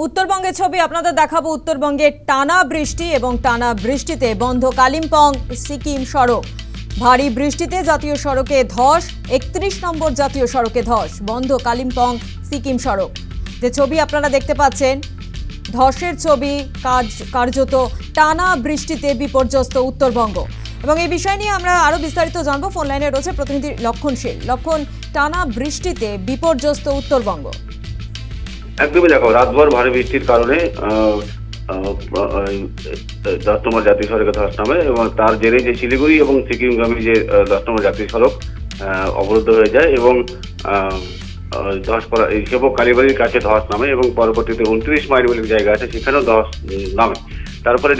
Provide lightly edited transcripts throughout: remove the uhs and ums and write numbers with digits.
উত্তরবঙ্গের ছবি আপনাদের দেখাবো। উত্তরবঙ্গে টানা বৃষ্টি এবং টানা বৃষ্টিতে বন্ধ কালিম্পং সিকিম সড়ক। ভারী বৃষ্টিতে জাতীয় সড়কে ধস, 31 নম্বর জাতীয় সড়কে ধস, বন্ধ কালিম্পং সিকিম সড়ক। যে ছবি আপনারা দেখতে পাচ্ছেন, ধসের ছবি, কার্যত টানা বৃষ্টিতে বিপর্যস্ত উত্তরবঙ্গ। এবং এই বিষয় নিয়ে আমরা আরো বিস্তারিত জানবো। ফোন লাইনে রয়েছে প্রতিনিধি লক্ষণ শীল। লক্ষণ, টানা বৃষ্টিতে বিপর্যস্ত উত্তরবঙ্গ। একদমই দেখো, রাতভর ভারী বৃষ্টির কারণে 10 নম্বর জাতীয় সড়কে ধস নামে এবং তার জেরে যে শিলিগুড়ি এবং সিকিমগামী যে 10 নম্বর জাতীয় সড়ক অবরুদ্ধ হয়ে যায় এবং ধস পড়া এই সেবক কালীবাড়ির কাছে ধস নামে এবং পরবর্তীতে 29 মাইল বলে জায়গা আছে, সেখানেও ধস নামে। তারপরে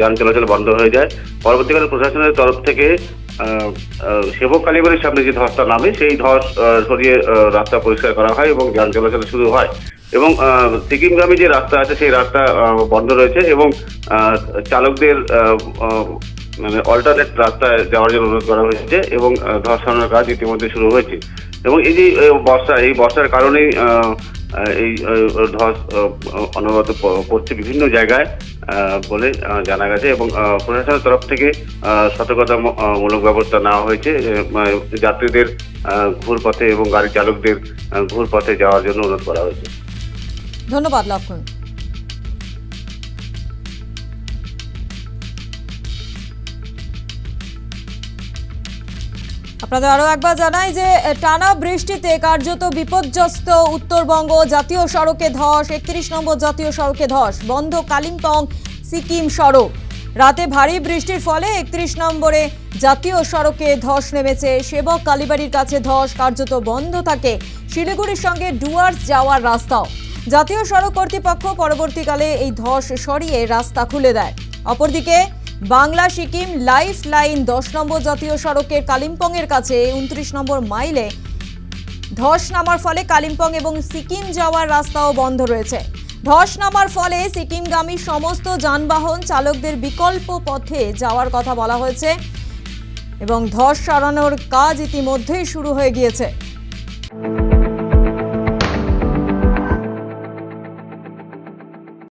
যান চলাচল বন্ধ হয়ে যায়। পরবর্তীকালে প্রশাসনের তরফ থেকে সেবক কালীবাড়ির সামনে যে ধসটা নামে সেই ধস সরিয়ে রাস্তা পরিষ্কার করা হয় এবং যান চলাচল শুরু হয়। এবং সিকিমগামী যে রাস্তা আছে সেই রাস্তা বন্ধ রয়েছে এবং চালকদের মানে অল্টারনেট রাস্তায় যাওয়ার জন্য অনুরোধ করা হয়েছে এবং ধস সারানোর কাজ ইতিমধ্যে শুরু হয়েছে। এবং এই যে বর্ষার কারণেই এই ধস অনবরত পড়ছে বিভিন্ন জায়গায় বলে জানা গেছে এবং প্রশাসনের তরফ থেকে সতর্কতামূলক ব্যবস্থা নেওয়া হয়েছে। যাত্রীদের ঘুরপথে এবং গাড়ি চালকদের ঘুরপথে যাওয়ার জন্য অনুরোধ করা হয়েছে। ধন্যবাদ লক্ষণ। আপনাদের আরো একবার জানাই যে টানা বৃষ্টিতে কার্যত বিপর্যস্ত উত্তরবঙ্গ। জাতীয় সড়কে ধস, 31 নম্বর জাতীয় সড়কে ধস, বন্ধ কালিম্পং সিকিম সড়ক। রাতে ভারী বৃষ্টির ফলে 31 নম্বরে জাতীয় সড়কে ধস নেমেছে। সেবক কালীবাড়ির কাছে ধস, কার্যত বন্ধ থাকে শিলিগুড়ির সঙ্গে ডুয়ার্স যাওয়ার রাস্তাও। জাতীয় সড়ক কর্তৃপক্ষ পরবর্তীকালে এই ধস সরিয়ে রাস্তা খুলে দেয়। অপরদিকে বাংলা সিকিম লাইফ লাইন 10 নম্বর জাতীয় সড়কের কালিম্পং এর কাছে 29 নম্বর মাইলে ধস নামার ফলে কালিম্পং এবং সিকিম যাওয়ার রাস্তাও বন্ধ রয়েছে। ধস নামার ফলে সিকিমগামী সমস্ত যানবাহন চালকদের বিকল্প পথে যাওয়ার কথা বলা হয়েছে এবং ধস সরানোর কাজ ইতিমধ্যেই শুরু হয়ে গিয়েছে।